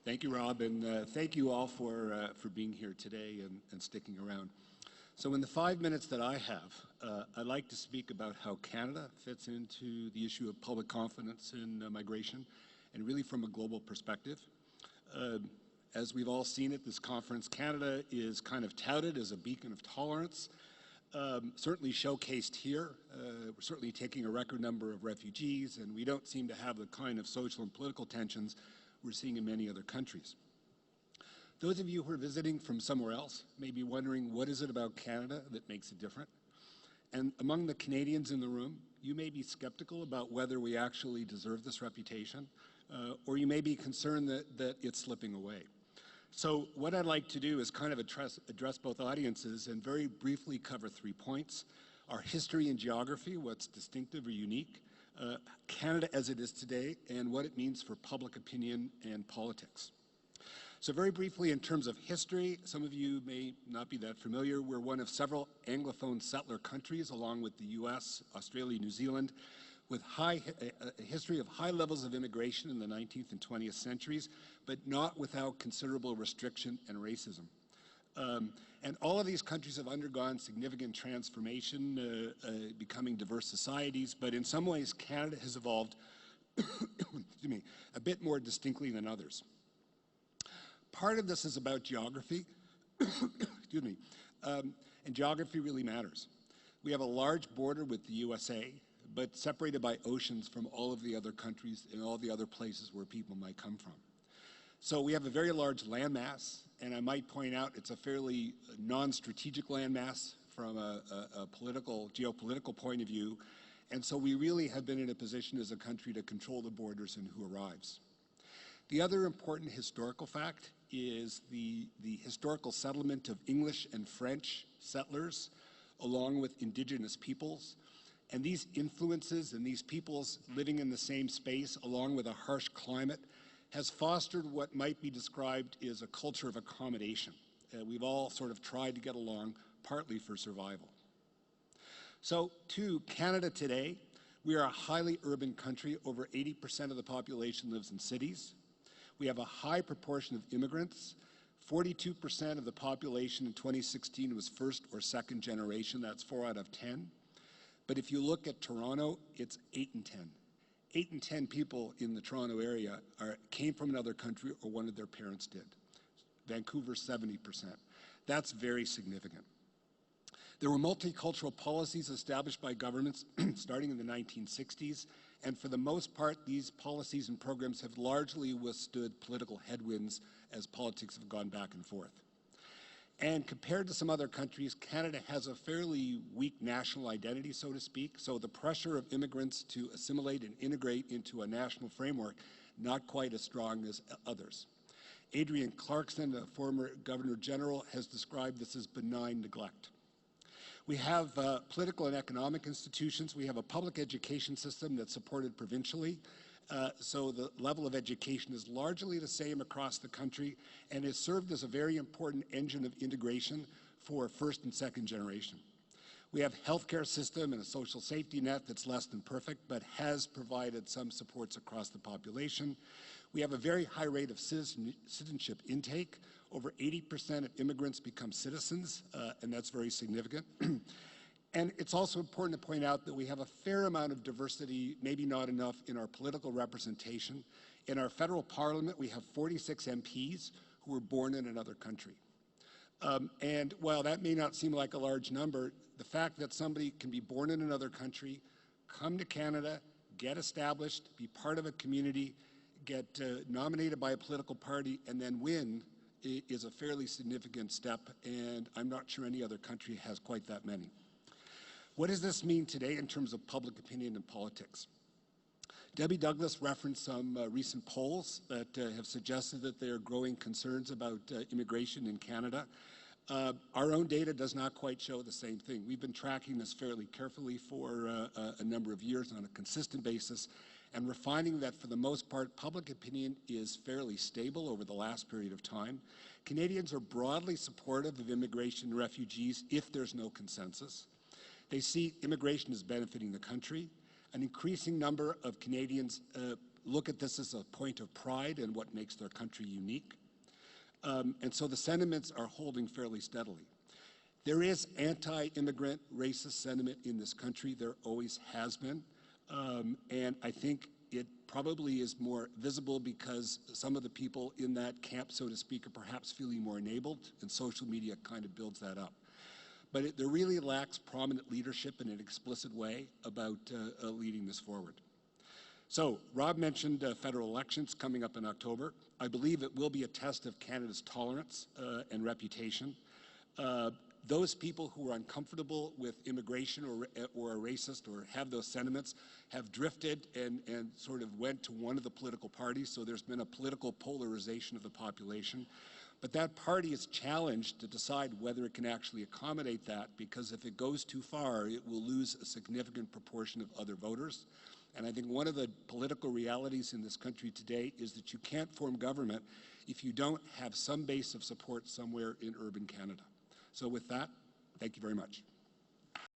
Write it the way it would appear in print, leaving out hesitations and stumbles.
Thank you, Rob, and thank you all for being here today and sticking around. So in the 5 minutes that I have, I'd like to speak about how Canada fits into the issue of public confidence in migration, and really from a global perspective. As we've all seen at this conference, Canada is kind of touted as a beacon of tolerance, certainly showcased here. We're certainly taking a record number of refugees, and we don't seem to have the kind of social and political tensions we're seeing in many other countries. Those of you who are visiting from somewhere else may be wondering, what is it about Canada that makes it different? And among the Canadians in the room, you may be skeptical about whether we actually deserve this reputation, or you may be concerned that it's slipping away. So what I'd like to do is kind of address both audiences and very briefly cover 3 points: our history and geography, what's distinctive or unique, Canada as it is today, and what it means for public opinion and politics. So very briefly, in terms of history, some of you may not be that familiar. We're one of several Anglophone settler countries, along with the US, Australia, New Zealand, with a history of high levels of immigration in the 19th and 20th centuries, but not without considerable restriction and racism. And all of these countries have undergone significant transformation, becoming diverse societies, but in some ways Canada has evolved excuse me, a bit more distinctly than others. Part of this is about geography, excuse me, and geography really matters. We have a large border with the USA, but separated by oceans from all of the other countries and all the other places where people might come from. So we have a very large landmass, and I might point out it's a fairly non-strategic landmass from a geopolitical point of view, and so we really have been in a position as a country to control the borders and who arrives. The other important historical fact is the historical settlement of English and French settlers along with indigenous peoples. And these influences and these peoples living in the same space along with a harsh climate has fostered what might be described as a culture of accommodation. We've all sort of tried to get along, partly for survival. So to Canada today, we are a highly urban country. Over 80% of the population lives in cities. We have a high proportion of immigrants. 42% of the population in 2016 was first or second generation. That's 4 out of 10. But if you look at Toronto, it's 8 in 10. 8 in 10 people in the Toronto area came from another country or one of their parents did. Vancouver, 70%. That's very significant. There were multicultural policies established by governments starting in the 1960s, and for the most part, these policies and programs have largely withstood political headwinds as politics have gone back and forth. And compared to some other countries, Canada has a fairly weak national identity, so to speak, so the pressure of immigrants to assimilate and integrate into a national framework, not quite as strong as others. Adrienne Clarkson, a former Governor General, has described this as benign neglect. We have political and economic institutions. We have a public education system that's supported provincially. So the level of education is largely the same across the country and has served as a very important engine of integration for first and second generation. We have a healthcare system and a social safety net that's less than perfect, but has provided some supports across the population. We have a very high rate of citizenship intake. Over 80% of immigrants become citizens, and that's very significant. And it's also important to point out that we have a fair amount of diversity, maybe not enough, in our political representation. In our federal parliament, we have 46 MPs who were born in another country. And while that may not seem like a large number, the fact that somebody can be born in another country, come to Canada, get established, be part of a community, get nominated by a political party, and then win is a fairly significant step, and I'm not sure any other country has quite that many. What does this mean today in terms of public opinion and politics? Debbie Douglas referenced some recent polls that have suggested that there are growing concerns about immigration in Canada. Our own data does not quite show the same thing. We've been tracking this fairly carefully for a number of years on a consistent basis, and we're finding that for the most part, public opinion is fairly stable over the last period of time. Canadians are broadly supportive of immigration and refugees if there's no consensus. They see immigration as benefiting the country. An increasing number of Canadians look at this as a point of pride and what makes their country unique. And so the sentiments are holding fairly steadily. There is anti-immigrant racist sentiment in this country. There always has been. And I think it probably is more visible because some of the people in that camp, so to speak, are perhaps feeling more enabled, and social media kind of builds that up. But there really lacks prominent leadership in an explicit way about leading this forward. So Rob mentioned federal elections coming up in October. I believe it will be a test of Canada's tolerance and reputation. Those people who are uncomfortable with immigration or are racist or have those sentiments have drifted and sort of went to one of the political parties, so there's been a political polarization of the population. But that party is challenged to decide whether it can actually accommodate that, because if it goes too far, it will lose a significant proportion of other voters. And I think one of the political realities in this country today is that you can't form government if you don't have some base of support somewhere in urban Canada. So with that, thank you very much.